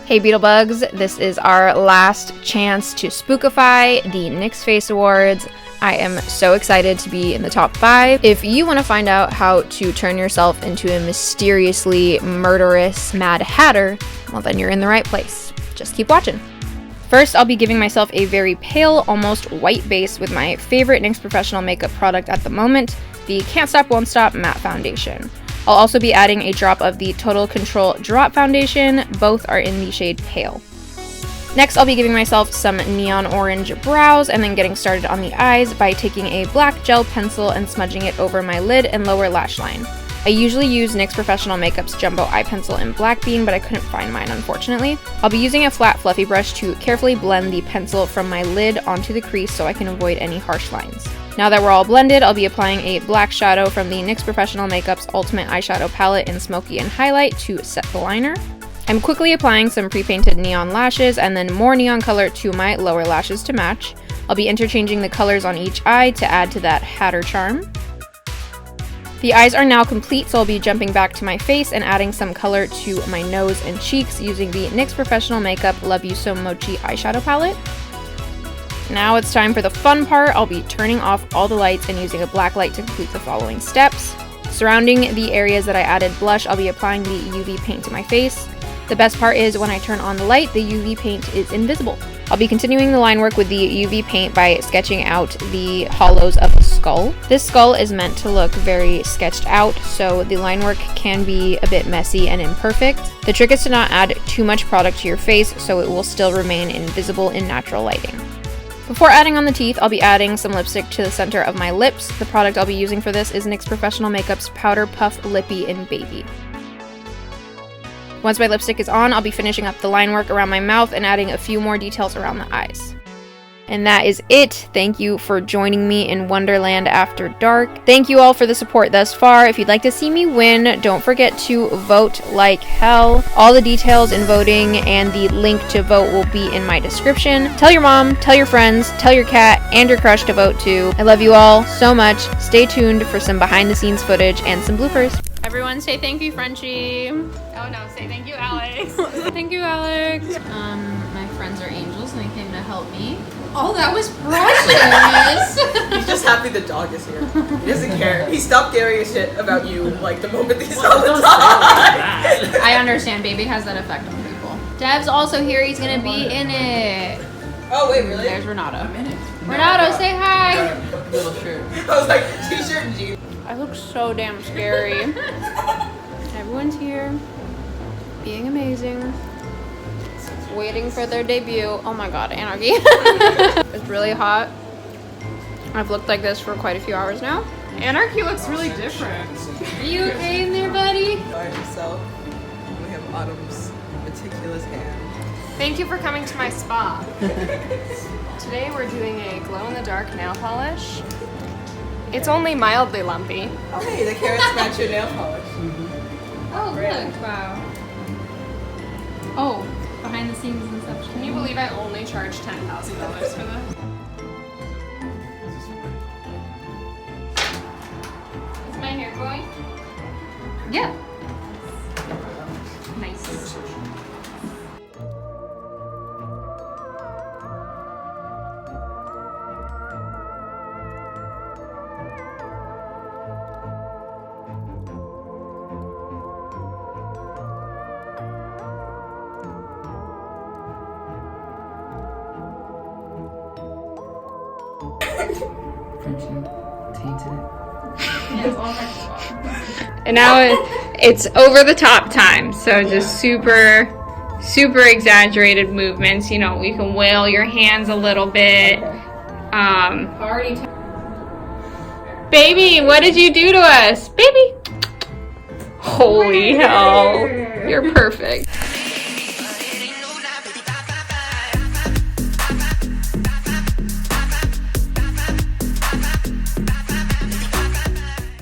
Hey beetlebugz, this is our last chance to spookify the NYX Face Awards. I am so excited to be in the top 5. If you want to find out how to turn yourself into a mysteriously murderous Mad Hatter, well then you're in the right place. Just keep watching. First, I'll be giving myself a very pale, almost white base with my favorite NYX Professional makeup product at the moment, the Can't Stop Won't Stop Matte Foundation. I'll also be adding a drop of the Total Control Drop Foundation. Both are in the shade Pale. Next, I'll be giving myself some neon orange brows and then getting started on the eyes by taking a black gel pencil and smudging it over my lid and lower lash line. I usually use NYX Professional Makeup's Jumbo Eye Pencil in Black Bean, but I couldn't find mine unfortunately. I'll be using a flat fluffy brush to carefully blend the pencil from my lid onto the crease so I can avoid any harsh lines. Now that we're all blended, I'll be applying a black shadow from the NYX Professional Makeup's Ultimate Eyeshadow Palette in Smoky and Highlight to set the liner. I'm quickly applying some pre-painted neon lashes and then more neon color to my lower lashes to match. I'll be interchanging the colors on each eye to add to that Hatter charm. The eyes are now complete, so I'll be jumping back to my face and adding some color to my nose and cheeks using the NYX Professional Makeup Love You So Mochi Eyeshadow Palette. Now it's time for the fun part. I'll be turning off all the lights and using a black light to complete the following steps. Surrounding the areas that I added blush, I'll be applying the UV paint to my face. The best part is when I turn on the light, the UV paint is invisible. I'll be continuing the line work with the UV paint by sketching out the hollows of a skull. This skull is meant to look very sketched out, so the line work can be a bit messy and imperfect. The trick is to not add too much product to your face so it will still remain invisible in natural lighting. Before adding on the teeth, I'll be adding some lipstick to the center of my lips. The product I'll be using for this is NYX Professional Makeup's Powder Puff Lippy in Baby. Once my lipstick is on, I'll be finishing up the line work around my mouth and adding a few more details around the eyes. And that is it. Thank you for joining me in Wonderland After Dark. Thank you all for the support thus far. If you'd like to see me win, don't forget to vote like hell. All the details in voting and the link to vote will be in my description. Tell your mom, tell your friends, tell your cat, and your crush to vote too. I love you all so much. Stay tuned for some behind the scenes footage and some bloopers. Everyone say thank you, Frenchie. Oh no, say thank you, Alex. Thank you, Alex. My friends are angels and they came to help me. Oh, that was precious. He's just happy the dog is here. He doesn't care. He stopped giving a shit about you like the moment he saw the dog. I understand, baby has that effect on people. Dev's also here, he's gonna be in it. Oh wait, really? There's Renato. Renato, say hi. Little shirt. I was like, t-shirt and jeans. I look so damn scary. Everyone's here, being amazing, waiting for their debut. Oh my god, anarchy. It's really hot. I've looked like this for quite a few hours now. Anarchy looks really different. Are you okay in there, buddy? By himself. We have Autumn's meticulous hand. Thank you for coming to my spa. Today we're doing a glow-in-the-dark nail polish. It's only mildly lumpy. Oh hey, the carrots match your nail polish. Oh, look. Wow. Oh, behind the scenes and stuff. Can you believe I only charged $10,000 for this? Is my hair going? Yeah. Nice. And now it's over the top time, so just super exaggerated movements. You know, you can wail your hands a little bit. Baby, what did you do to us? Baby! Holy hell, you're perfect.